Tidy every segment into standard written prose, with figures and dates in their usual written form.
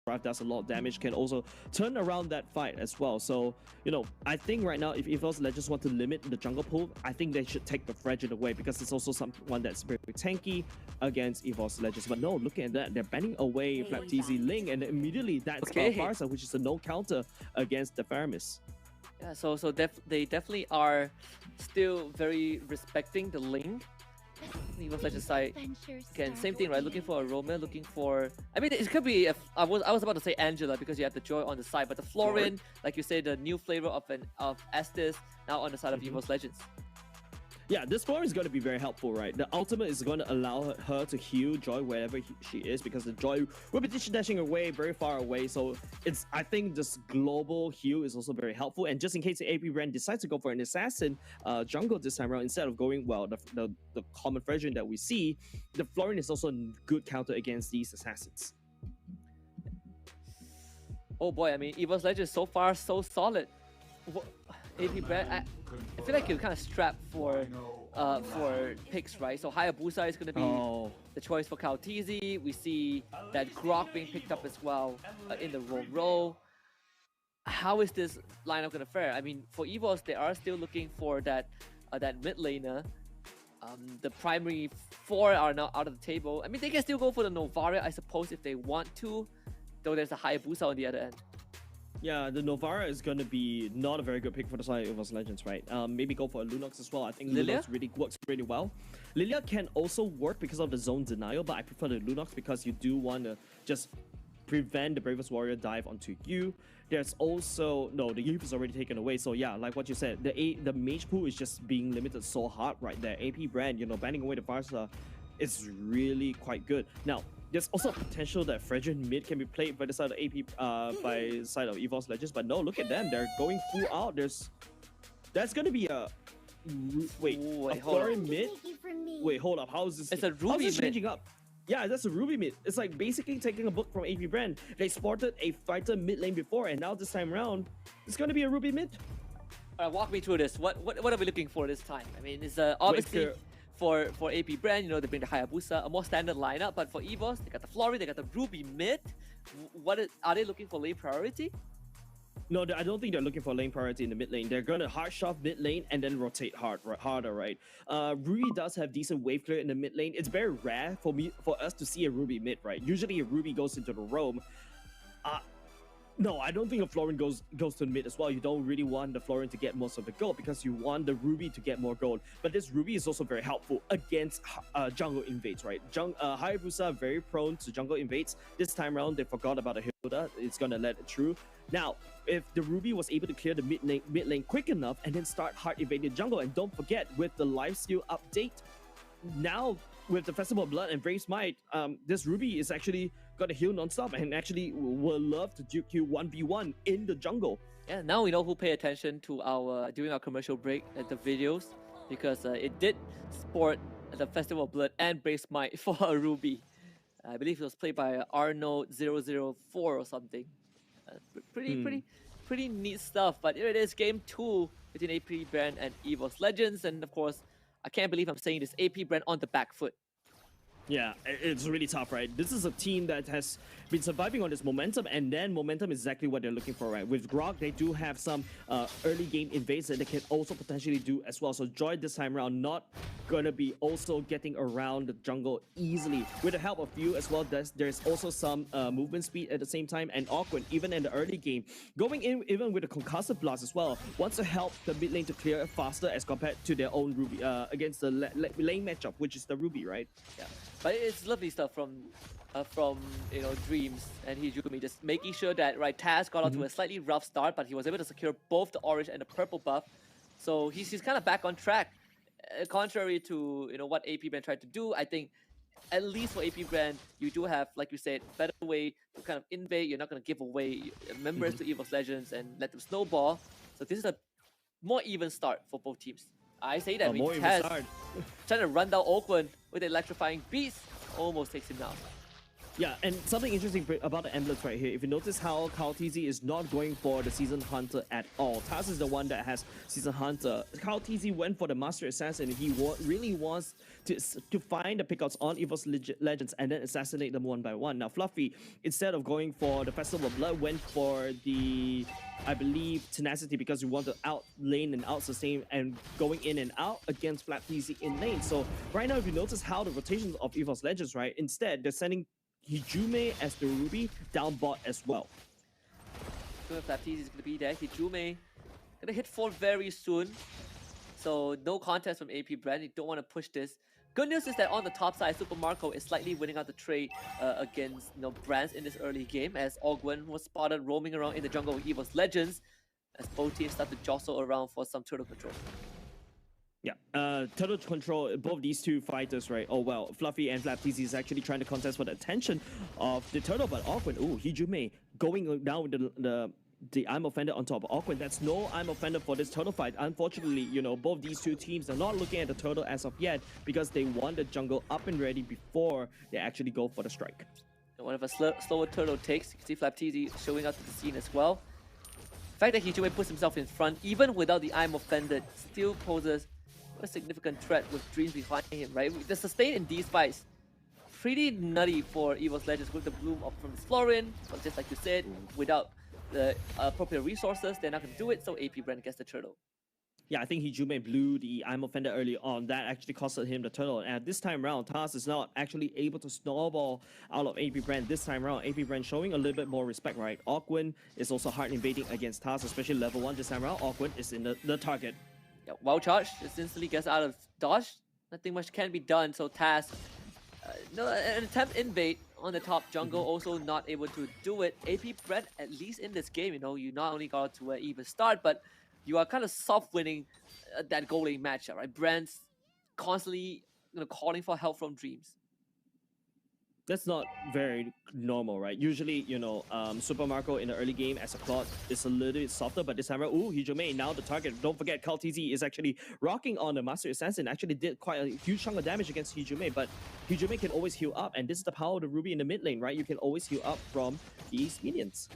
does a lot of damage, can also turn around that fight as well. So, you know, I think right now, if Evos Legends want to limit the jungle pool, I think they should take the Fredget away, because it's also someone that's very tanky against Evos Legends. But no, look at that. They're banning away Flap TZ Ling, and immediately that's Farsa, which is a no counter against the Faramis. Yeah, so they definitely are still very respecting the Ling. Evos Legends side, again, same thing, right? Looking for a Roman, looking for... I mean, it could be... I was about to say Angela, because you have the Joy on the side, but the Florin, like you say, the new flavor of Estes, now on the side of Evos Legends. Yeah, this Florin is going to be very helpful, right? The ultimate is going to allow her to heal Joy wherever she is, because the Joy will be dashing away very far away. So I think this global heal is also very helpful. And just in case the AP Bren decides to go for an assassin jungle this time around, instead of going, well, the common version that we see, the Florin is also a good counter against these assassins. Oh boy, I mean, Evos Legends so far so solid. AP Bren, I feel like you're kind of strapped for picks, right? So Hayabusa is going to be the choice for Cal TZ. We see that Grok being picked up as well in the role. How is this lineup going to fare? I mean, for Evos, they are still looking for that mid laner. The primary 4 are now out of the table. I mean, they can still go for the Novaria, I suppose, if they want to, though there's a Hayabusa on the other end. Yeah, the Novara is going to be not a very good pick for the side of Evos Legends, right? Maybe go for a Lunox as well. I think Lunox really works really well. Lilia can also work because of the zone denial, but I prefer the Lunox because you do want to just prevent the Bravest Warrior dive onto you. There's also... No, the Youth is already taken away. So yeah, like what you said, the mage pool is just being limited so hard right there. AP Brand, you know, banning away the Farsa is really quite good. Now, there's also potential that Fredget mid can be played by the side of AP, by the side of Evos Legends, but no, look at them. They're going full out. That's going to be a... Wait, a Florin mid? Wait, hold up. How is this? It's a Ruby mid. Changing up? Yeah, that's a Ruby mid. It's like basically taking a book from AP Brand. They spotted a fighter mid lane before, and now this time around, it's going to be a Ruby mid. Walk me through this. What are we looking for this time? I mean, it's obviously... For AP Brand, you know, they bring the Hayabusa, a more standard lineup, but for Evos, they got the Florin, they got the Ruby mid. Are they looking for lane priority? No, I don't think they're looking for lane priority in the mid lane. They're going to hard shove mid lane and then rotate harder, right? Ruby does have decent wave clear in the mid lane. It's very rare for us to see a Ruby mid, right? Usually a Ruby goes into the roam. No, I don't think a Florin goes to the mid as well. You don't really want the Florin to get most of the gold because you want the Ruby to get more gold. But this Ruby is also very helpful against jungle invades, right? Hayabusa very prone to jungle invades. This time around, they forgot about the Hilda. It's going to let it through. Now, if the Ruby was able to clear the mid lane quick enough and then start hard invading jungle, and don't forget, with the lifesteal update, now with the Festival of Blood and Brave Smite, this Ruby is actually got to heal non-stop and actually will love to duke you 1v1 in the jungle. Yeah, now we know who pay attention to our during our commercial break at the videos, because it did sport the Festival of Blood and Brave Smite for a Ruby. I believe it was played by Arnold004 or something. Pretty neat stuff. But here it is, game 2 between AP Brand and Evos Legends, and of course, I can't believe I'm saying this, AP Brand on the back foot. Yeah, it's really tough, right? This is a team that has been surviving on this momentum, and then momentum is exactly what they're looking for, right? With Grok, they do have some early game invades that they can also potentially do as well. So Joy this time around not gonna be also getting around the jungle easily. With the help of you as well, there's also some movement speed at the same time, and Awkward, even in the early game, going in even with the concussive blast as well, wants to help the mid lane to clear faster as compared to their own Ruby against the lane matchup, which is the Ruby, right? Yeah. But it's lovely stuff from you know, Dreams and Hijumi, just making sure that Taz got onto a slightly rough start, but he was able to secure both the orange and the purple buff, so he's kind of back on track. Contrary to, you know, what AP Brand tried to do, I think at least for AP Brand, you do have, like you said, better way to kind of invade. You're not going to give away members to Evos Legends and let them snowball. So this is a more even start for both teams. I say that. Taz trying to run down Oakland with the electrifying beast, almost takes him down. Yeah, and something interesting about the emblems right here, if you notice how Kyle TZ is not going for the Season Hunter at all. Taz is the one that has Season Hunter. Kyle TZ went for the Master Assassin. He really wants to find the pickups on Evos Legends and then assassinate them one by one. Now, Fluffy, instead of going for the Festival of Blood, went for the, I believe, Tenacity, because you want to out lane and out sustain and going in and out against Flap TZ in lane. So right now, if you notice how the rotations of Evos Legends, right, instead they're sending Hijume as the Ruby down bot as well. So if Flap TZ is going to be there, Hijume going to hit 4 very soon. So no contest from AP Bren. You don't want to push this. Good news is that on the top side, Super Marco is slightly winning out the trade against Brands in this early game, as Ogwen was spotted roaming around in the jungle with Evos Legends, as both teams start to jostle around for some turtle control. Yeah, turtle control, both these two fighters, right? Oh, well, Fluffy and Flap TZ is actually trying to contest for the attention of the turtle, but Ogwen, ooh, Hijume going down with the I'm Offended on top of Awkward. That's no I'm Offended for this turtle fight. Unfortunately, both these two teams are not looking at the turtle as of yet because they want the jungle up and ready before they actually go for the strike. And whatever slower turtle takes, you can see Flap TZ showing up to the scene as well. The fact that Hijume puts himself in front, even without the I'm Offended, still poses a significant threat with Dreams behind him, right? The sustain in these fights, pretty nutty for Evos Legends with the bloom up from this Florin, but just like you said, without the appropriate resources, they're not going to do it, so AP Bren gets the turtle. Yeah, I think Hijume blew the I'm Offended early on. That actually costed him the turtle. And this time around, Taz is not actually able to snowball out of AP Bren. This time around, AP Bren showing a little bit more respect, right? Awkward is also hard invading against Taz, especially level 1 this time around. Awkward is in the target. Yeah, well charged, just instantly gets out of dodge. Nothing much can be done, so Taz, an attempt invade on the top jungle, also not able to do it. AP Bren, at least in this game, you not only got to an even start, but you are kind of soft winning that goal lane matchup, right? Bren's constantly calling for help from Dreams. That's not very normal, right? Usually, Super Marco in the early game as a Claude is a little bit softer, but this time around, ooh, Hijume now the target. Don't forget, Kyle TZ is actually rocking on the Master Assassin. Actually did quite a huge chunk of damage against Hijume, but Hijume can always heal up, and this is the power of the Ruby in the mid lane, right? You can always heal up from these minions.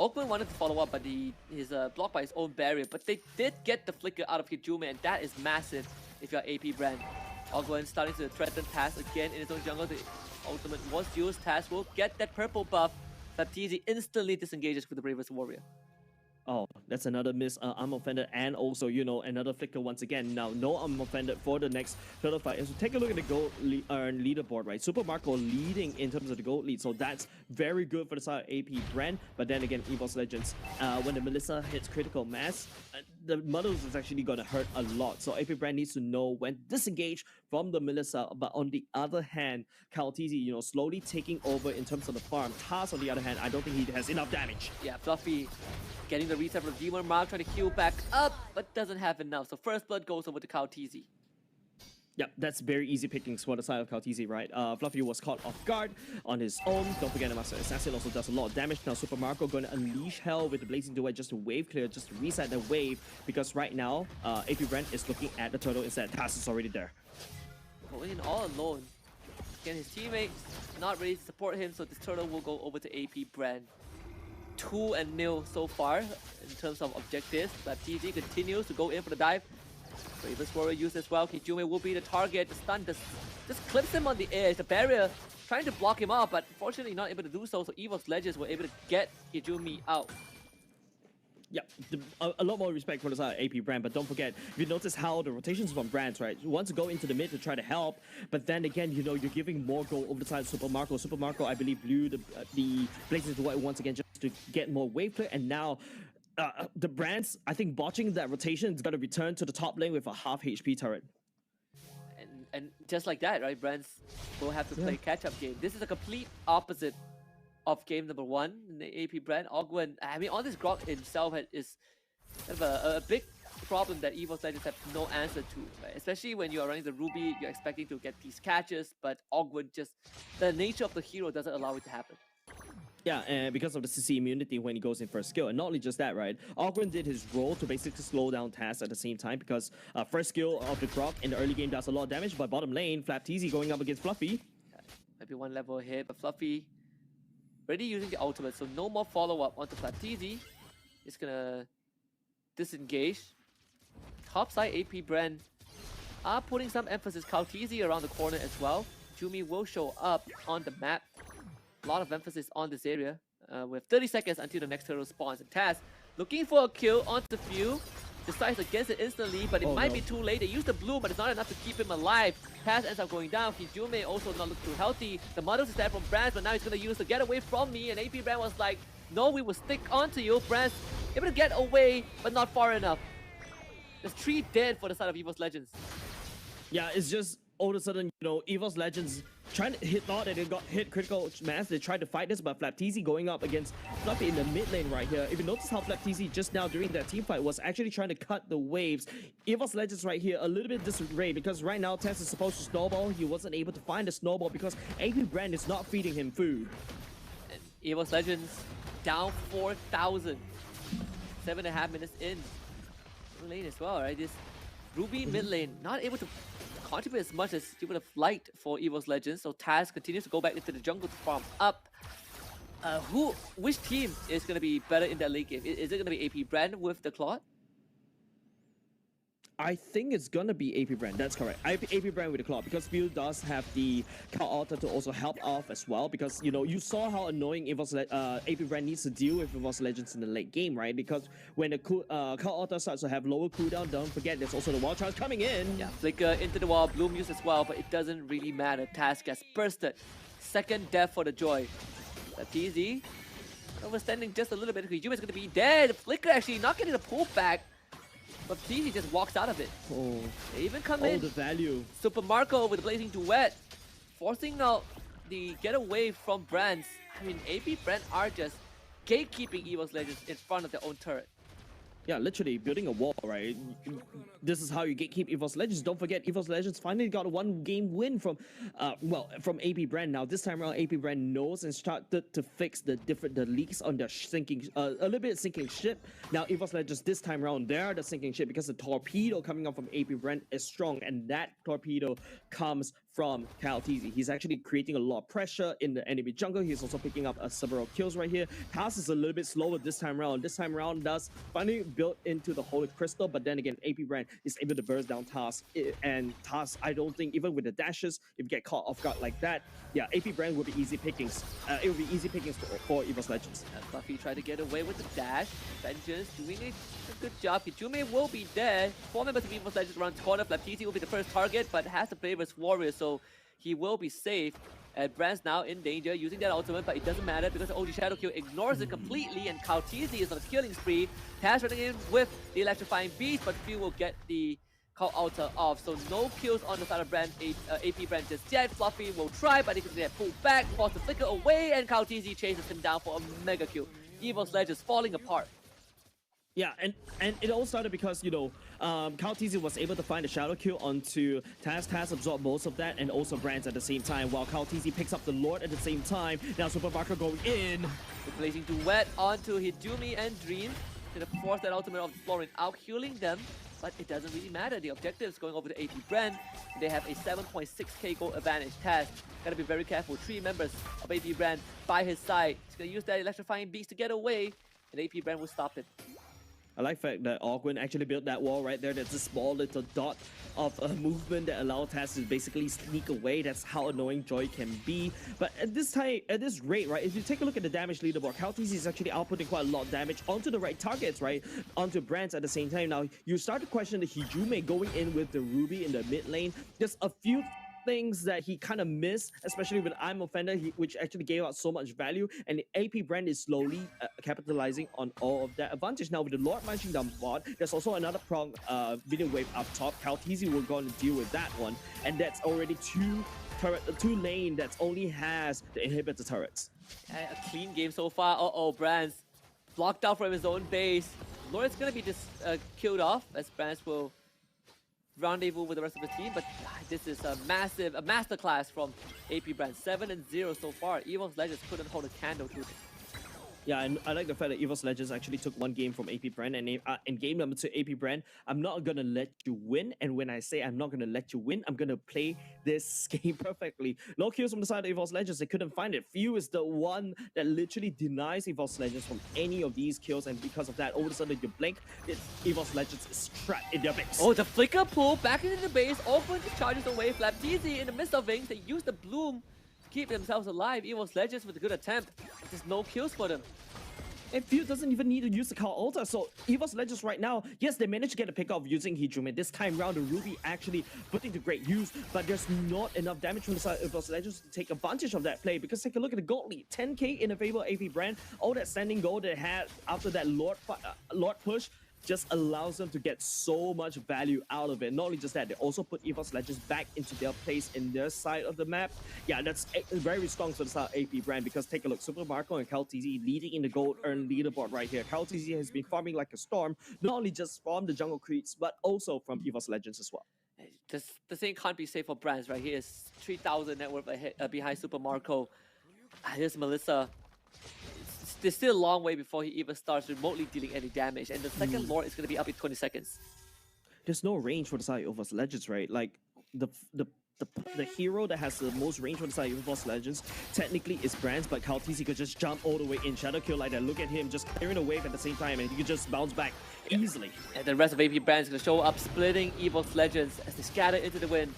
Oakland wanted to follow up, but he's blocked by his own barrier, but they did get the flicker out of Hijume, and that is massive if you're AP Bren. Ogwen starting to threaten Taz again in his own jungle. The ultimate was used. Taz will get that purple buff. Flap TZ instantly disengages with the Bravest Warrior. Oh, that's another miss. I'm Offended, and also, another flicker once again. Now, no I'm Offended for the next turtle fight. So take a look at the gold leaderboard, right? Super Marco leading in terms of the gold lead, so that's very good for the side of AP Bren. But then again, Evos Legends, when the Melissa hits critical mass, the Muddles is actually going to hurt a lot. So AP Bren needs to know when to disengage from the Melissa. But on the other hand, Kyle TZ, slowly taking over in terms of the farm. Taz, on the other hand, I don't think he has enough damage. Yeah, Fluffy getting the reset from Demon Mark, trying to heal back up, but doesn't have enough. So first blood goes over to Kyle TZ. Yeah, that's very easy pickings for the side of Kyle TZ, right? Fluffy was caught off guard on his own. Don't forget the Master Assassin also does a lot of damage. Now Super Marco going to unleash hell with the Blazing Duet just to wave clear, just to reset the wave. Because right now, AP Bren is looking at the turtle instead. Taz is already there. Going in all alone. Again, his teammates not ready to support him, so this turtle will go over to AP Bren. 2-0 so far in terms of objectives. But TZ continues to go in for the dive. Bravest Warrior used as well. Hijume will be the target. The stun just clips him on the edge. The barrier trying to block him out, but unfortunately not able to do so. So Evos Legends were able to get Hijume out. Yeah, a lot more respect for the side of AP Bren, but don't forget, you notice how the rotations from Brands, right? You want to go into the mid to try to help, but then again, you're giving more gold over the side of Super Marco. Super Marco, I believe, blew the Blazing Duet once again just to get more wave clear, and now the Brands, I think, botching that rotation is going to return to the top lane with a half HP turret. And just like that, right? Brands will have to play catch-up game. This is a complete opposite of game number 1 in the AP Bren. Ogwen, I mean, all this grok himself is kind of a big problem that Evos Legends have no answer to, right? Especially when you are running the Ruby, you're expecting to get these catches, but Ogwen just, the nature of the hero doesn't allow it to happen. Yeah, and because of the CC immunity when he goes in first skill. And not only just that, right? Ogwen did his role to basically slow down Taz at the same time because first skill of the grok in the early game does a lot of damage, but bottom lane, Flap TZ going up against Fluffy. Might be one level ahead, but Fluffy Already using the ultimate, so no more follow-up onto Flapteezy. It's gonna disengage. Topside AP Bren are putting some emphasis. Kaltizi around the corner as well. Jumi will show up on the map. A lot of emphasis on this area. With 30 seconds until the next turtle spawns. And Taz looking for a kill onto the few. Decides against it instantly, but it might be too late. They use the blue, but it's not enough to keep him alive. Taz ends up going down. Hijume also not look too healthy. The Muddles is there from Brands, but now he's going to use the get away from me. And AP Brand was like, no, we will stick onto you. Brands able to get away, but not far enough. There's 3 dead for the side of Evos Legends. Yeah, it's just all of a sudden, you know, Evos Legends trying to thought that they got hit critical mass. They tried to fight this, but Flapteezy going up against Fluffy in the mid lane right here. If you notice how Flapteezy just now during that team fight was actually trying to cut the waves. Evos Legends right here a little bit disarray because right now Tess is supposed to snowball. He wasn't able to find the snowball because AP Brand is not feeding him food. And Evos Legends down 4,000. 7.5 minutes in. Mid lane as well, right? This Ruby mid lane not able to contribute as much as you would have liked for Evos Legends. So Taz continues to go back into the jungle to farm up. Which team is going to be better in that late game? Is it going to be AP Brand with the Claude? I think it's gonna be AP Brand. That's correct. AP Brand with the Claw because Phil does have the Cal Alta to also help off as well. Because you know you saw how annoying AP Brand needs to deal with Evos Legends in the late game, right? Because when the Cal Alta starts to have lower cooldown, don't forget there's also the Wild Charge coming in. Yeah, Flicker into the wall, Bloom used as well, but it doesn't really matter. Task gets bursted. Second death for the Joy. That's easy. Overstanding just a little bit. Hijume is going to be dead. Flicker actually not getting the pullback. But Fleezy just walks out of it. Oh, they even come in. the value. Super Marco with the Blazing Duet, forcing out the getaway from Brands. I mean, AP Brand are just gatekeeping Evos Legends in front of their own turret. Yeah, literally building a wall, right? This is how you gatekeep Evos Legends. Don't forget, Evos Legends finally got a 1-game win from, from AP Brand. Now this time around, AP Brand knows and started to fix the leaks on their sinking, a little bit sinking ship. Now Evos Legends this time around, they're the sinking ship because the torpedo coming up from AP Brand is strong, and that torpedo comes from Kaltizi. He's actually creating a lot of pressure in the enemy jungle. He's also picking up several kills right here. Task is a little bit slower this time around. This time around does finally built into the Holy Crystal, but then again, AP Brand is able to burst down Task. And Task, I don't think, even with the dashes, if you get caught off guard like that, yeah, AP Brand will be easy pickings. It will be easy pickings for Evos Legends. Fluffy tried to get away with the dash. Vengeance doing a good job. Hijume will be dead. 4 members of Evos Legends around the corner. Flapteezy will be the first target, but has to play versus Warriors, so he will be safe. And Brand's now in danger using that ultimate, but it doesn't matter because the OG Shadow Kill ignores it completely, and Kaltizi is on a killing spree. Taz running in with the Electrifying Beast, but few will get the Call Alta off. So no kills on the side of Brand, AP Brand just yet. Fluffy will try, but he can get pulled back, force the Flicker away, and Kaltizi chases him down for a mega kill. Evos Legends falling apart. Yeah, and it all started because, you know, Kaltizi was able to find a shadow kill onto Taz. Taz absorbed most of that, and also Brands at the same time, while Kaltizi picks up the Lord at the same time. Now Super Marco going in. The Blazing Duet onto Hijume and Dream. Gonna force that ultimate of Florin out, healing them, but it doesn't really matter. The objective is going over to AP Brand. They have a 7.6k gold advantage. Taz gotta be very careful. 3 members of AP Brand by his side. He's gonna use that Electrifying Beast to get away, and AP Brand will stop it. I like the fact that Ogwin actually built that wall right there. That's a small little dot of movement that allows Taz to basically sneak away. That's how annoying Joy can be. But at this time, at this rate, right, if you take a look at the damage leaderboard, Kaltizi is actually outputting quite a lot of damage onto the right targets, right? Onto Brands at the same time. Now, you start to question the Hijume going in with the Ruby in the mid lane. There's a few things that he kind of missed, especially with I'm Offender, which actually gave out so much value, and the AP Brand is slowly capitalizing on all of that advantage. Now with the Lord marching down bot, there's also another prong video wave up top. Kaltizi will go and deal with that one, and that's already two lane that only has the inhibitor turrets. A clean game so far. Brands blocked out from his own base. Lord's gonna be just killed off as Brands will rendezvous with the rest of the team, but this is a masterclass from AP Brand. 7-0 so far. Evos Legends couldn't hold a candle to it. Yeah, and I like the fact that Evos Legends actually took one game from AP Brand, and in game number 2, AP Brand, I'm not gonna let you win. And when I say I'm not gonna let you win, I'm gonna play this game perfectly. No kills from the side of Evos Legends, they couldn't find it. Few is the one that literally denies Evos Legends from any of these kills, and because of that, all of a sudden you blink, Evos Legends is trapped in their base. Oh, the flicker pull back into the base, Open charges away, Flapteezy in the midst of things, they use the bloom to keep themselves alive. Evos Legends with a good attempt, there's no kills for them. And Few doesn't even need to use the Call Altar. So Evos Legends right now, yes, they managed to get a pick off using Hijume. This time round, the Ruby actually put into great use, but there's not enough damage from the side of Evos Legends to take advantage of that play. Because take a look at the gold lead, 10k in a favor of AP Brand. All that standing gold they had after that Lord push just allows them to get so much value out of it. Not only just that, they also put Evos Legends back into their place in their side of the map. Yeah, that's very strong for the side of AP Brand, because take a look, Super Marco and KaoTZ leading in the gold earn leaderboard right here. KaoTZ has been farming like a storm, not only just from the jungle creeps, but also from Evos Legends as well. The same can't be safe for Brands right here. Is 3,000 net worth ahead, behind Super Marco. Here's Melissa. There's still a long way before he even starts remotely dealing any damage, and the second Lord is going to be up in 20 seconds. There's no range for the side of Evos Legends, right? Like the hero that has the most range for the side of Evos Legends technically is Brands, but KaoTZ could just jump all the way in, shadow kill like that. Look at him just clearing a wave at the same time, and he could just bounce back easily. And the rest of AP Brands is going to show up, splitting Evos Legends as they scatter into the wind.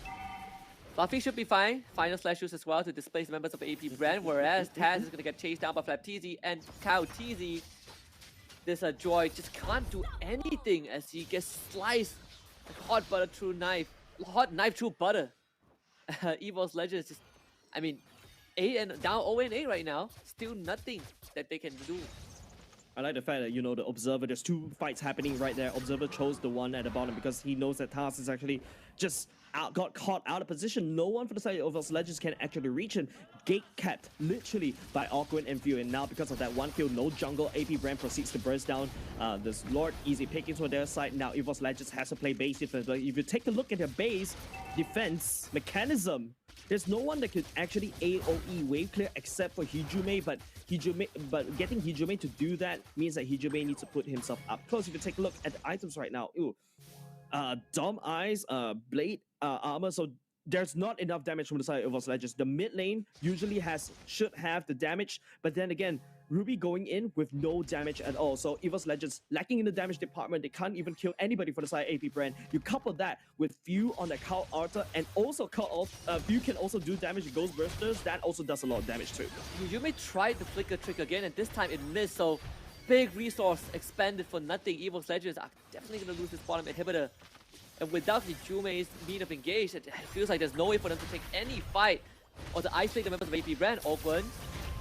Fluffy should be fine. Final slash use as well to displace members of AP Brand, whereas Taz is going to get chased down by KaoTZ, and KaoTZ, this Joy just can't do anything as he gets sliced like hot butter through knife. Hot knife through butter. Evos Legends just, I mean, 8 and down 0-8 right now. Still nothing that they can do. I like the fact that, you know, the Observer, there's 2 fights happening right there. Observer chose the one at the bottom because he knows that Taz is actually just got caught out of position. No one for the side of Evos Legends can actually reach him. Gate kept literally by Awkward and Few, and now because of that one kill, no jungle, AP Brand proceeds to burst down this Lord. Easy pickings for their side. Now Evos Legends has to play base defense, but if you take a look at their base defense mechanism, there's no one that could actually AoE wave clear except for Hijume, but getting Hijume to do that means that Hijume needs to put himself up close. If you take a look at the items right now, Dom Eyes, Blade, Armor, so there's not enough damage from the side of Evos Legends. The mid lane usually should have the damage, but then again, Ruby going in with no damage at all. So Evos Legends lacking in the damage department. They can't even kill anybody for the side of AP Brand. You couple that with Few on the Call Altar, and also Few can also do damage with Ghost Bursters. That also does a lot of damage too. You may try the flicker trick again, and this time it missed. So big resource expended for nothing. Evos Legends are definitely going to lose this bottom inhibitor. And without Hijume's mean of engage, it feels like there's no way for them to take any fight or to isolate the members of AP Brand. Open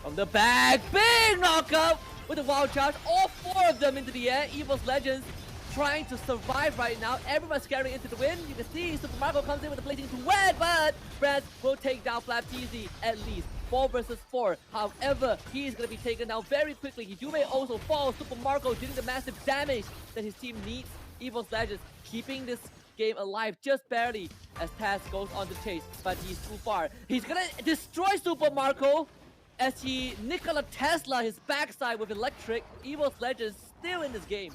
from the back, big knockup with a wild charge, all 4 of them into the air. Evos Legends trying to survive right now. Everyone's scattering into the wind. You can see Super Marco comes in with the blazing to wet, but Brand will take down Flapteezy at least. 4 versus 4. However, he's going to be taken down very quickly. Hijume also falls. Super Marco dealing the massive damage that his team needs. Evos Legends keeping this game alive just barely as Taz goes on the chase, but he's too far. He's gonna destroy Super Marco as he Nikola Tesla his backside with electric. Evos Legends still in this game.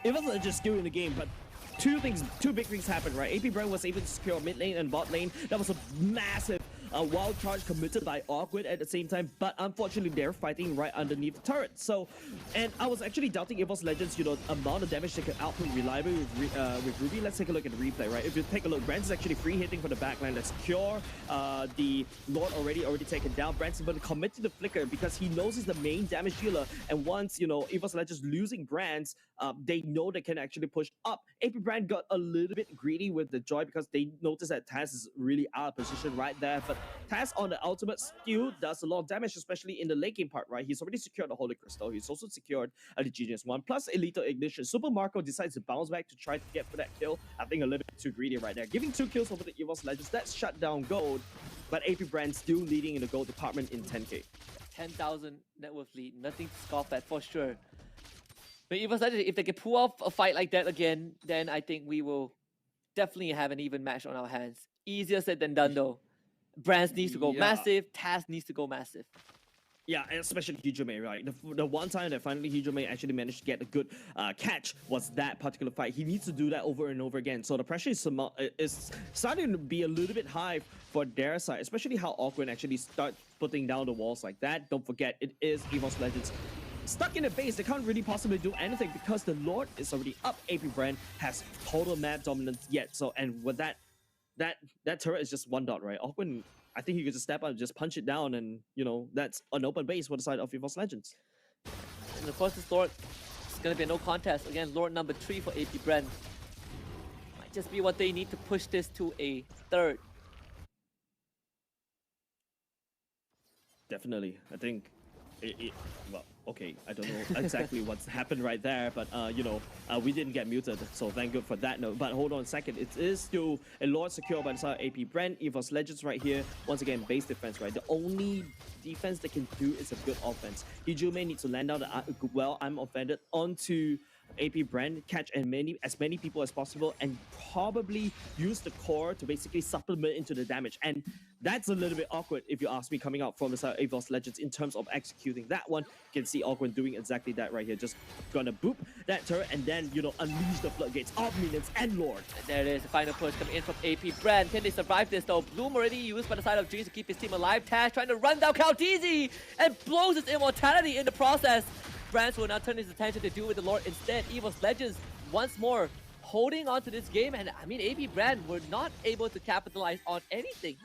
Evos Legends still in the game, but two big things happened, right? AP Brand was able to secure mid lane and bot lane. That was a massive wild charge committed by Awkward at the same time, but unfortunately they're fighting right underneath the turret. So, and I was actually doubting Evos Legends, you know, amount of damage they could output reliably with Ruby. Let's take a look at the replay, right? If you take a look, Brand's is actually free hitting for the backline. Let's secure the Lord already taken down. Brand's going to commit to the flicker because he knows he's the main damage dealer, and once, you know, Evos Legends losing Brand's, they know they can actually push up. AP Brand got a little bit greedy with the Joy because they noticed that Taz is really out of position right there, but Taz on the ultimate still does a lot of damage, especially in the late game part, right? He's already secured the Holy Crystal. He's also secured the Genius 1, plus Elite Ignition. Super Marco decides to bounce back to try to get for that kill. I think a little bit too greedy right there. Giving 2 kills over the Evos Legends, that's shut down gold, but AP Brand still leading in the gold department in 10k. 10,000 net worth lead, nothing to scoff at for sure. But Evos Legends, if they can pull off a fight like that again, then I think we will definitely have an even match on our hands. Easier said than done though. Brands needs to go massive, Taz needs to go massive. Yeah, especially Hijome, right? The one time that finally Hijome actually managed to get a good catch was that particular fight. He needs to do that over and over again. So the pressure is starting to be a little bit high for their side, especially how Awkward actually start putting down the walls like that. Don't forget, it is Evos Legends. Stuck in the base, they can't really possibly do anything because the Lord is already up. AP Bren has total map dominance yet. So, and with that turret is just one dot, right? Awkward, I think he could just step out and just punch it down, and you know that's an open base for the side of Evos Legends. And of course, this Lord is gonna be a no contest again. Lord number 3 for AP Bren. Might just be what they need to push this to a third. Definitely, I think. Well, okay, I don't know exactly what's happened right there, but you know, we didn't get muted, so thank you for that note. But hold on a second, it is still a Lord secure by the side of AP Bren. Evos Legends right here, once again, base defense, right? The only defense they can do is a good offense. Hijime needs to land down the well, I'm offended, onto AP Bren, catch as many people as possible, and probably use the core to basically supplement into the damage. And that's a little bit awkward, if you ask me, coming out from the side of Evos Legends in terms of executing that one. You can see Awkward doing exactly that right here. Just gonna boop that turret and then, you know, unleash the floodgates of minions and Lord. And there it is, the final push coming in from AP Bren. Can they survive this though? Bloom already used by the side of Dreams to keep his team alive. Tash trying to run down Kaltizi and blows his immortality in the process. Brands will now turn his attention to deal with the Lord instead. Evos Legends once more holding on to this game, and I mean AP Brand were not able to capitalize on anything.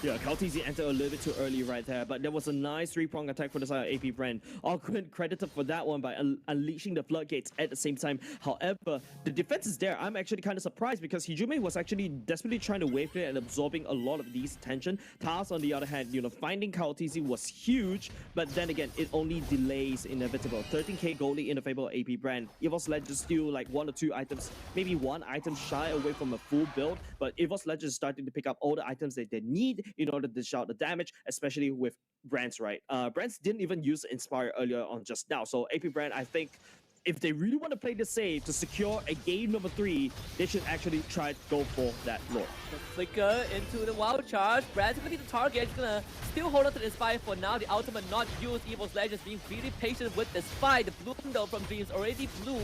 Yeah, Kaltizi entered a little bit too early right there, but there was a nice 3-prong attack for the side of AP Bren. Awkward credited for that one by unleashing the floodgates at the same time. However, the defense is there. I'm actually kind of surprised because Hijime was actually desperately trying to wave clear and absorbing a lot of these attention. Taz, on the other hand, you know, finding Kaltizi was huge, but then again, it only delays inevitable. 13k goalie in the favor of AP Bren. Evos Legends still like 1 or 2 items, maybe 1 item shy away from a full build, but Evos Legends is starting to pick up all the items that they need in order to dish out the damage, especially with Brands, right? Brands didn't even use Inspire earlier on just now. So AP Brand, I think, if they really want to play the save to secure a game number 3, they should actually try to go for that Lord. The flicker into the wild charge. Brand's gonna be the target. He's gonna still hold on to the Inspire for now. The ultimate not used. Evos Legends being really patient with this fight. The bloom though from Dreams already blew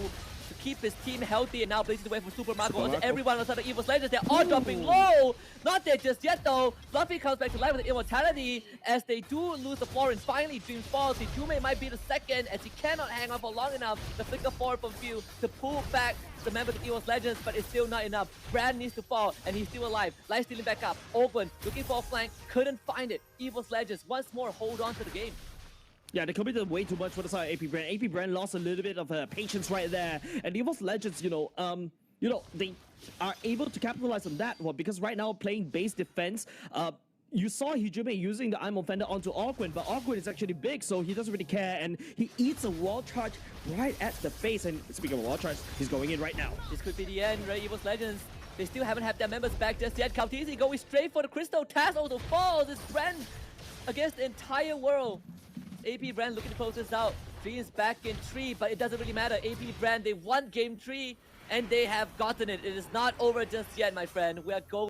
to keep his team healthy, and now blazing the way for Super Marco onto everyone on the side of Evos Legends. They're all dropping low. Not there just yet though. Fluffy comes back to life with the immortality as they do lose the floor, and finally Dreams falls. Hijume might be the second as he cannot hang on for long enough. The flicker forward from Few to pull back the members of Evos Legends, but it's still not enough. Brand needs to fall, and he's still alive. Life stealing back up. Open, looking for a flank, couldn't find it. Evos Legends once more hold on to the game. Yeah, they committed way too much for the side of AP Brand. AP Brand lost a little bit of patience right there. And the Evos Legends, you know, they are able to capitalize on that one because right now playing base defense, you saw Hijime using the I'm Offender onto Awkward, but Awkward is actually big, so he doesn't really care, and he eats a wall charge right at the face. And speaking of wall charge, he's going in right now. This could be the end, right? Evos Legends, they still haven't had their members back just yet. Kaltizi going straight for the Crystal. Taz also falls. It's Brand against the entire world. AP Brand looking to close this out. Dreams back in 3, but it doesn't really matter. AP Brand, they won game 3, and they have gotten it. It is not over just yet, my friend. We are going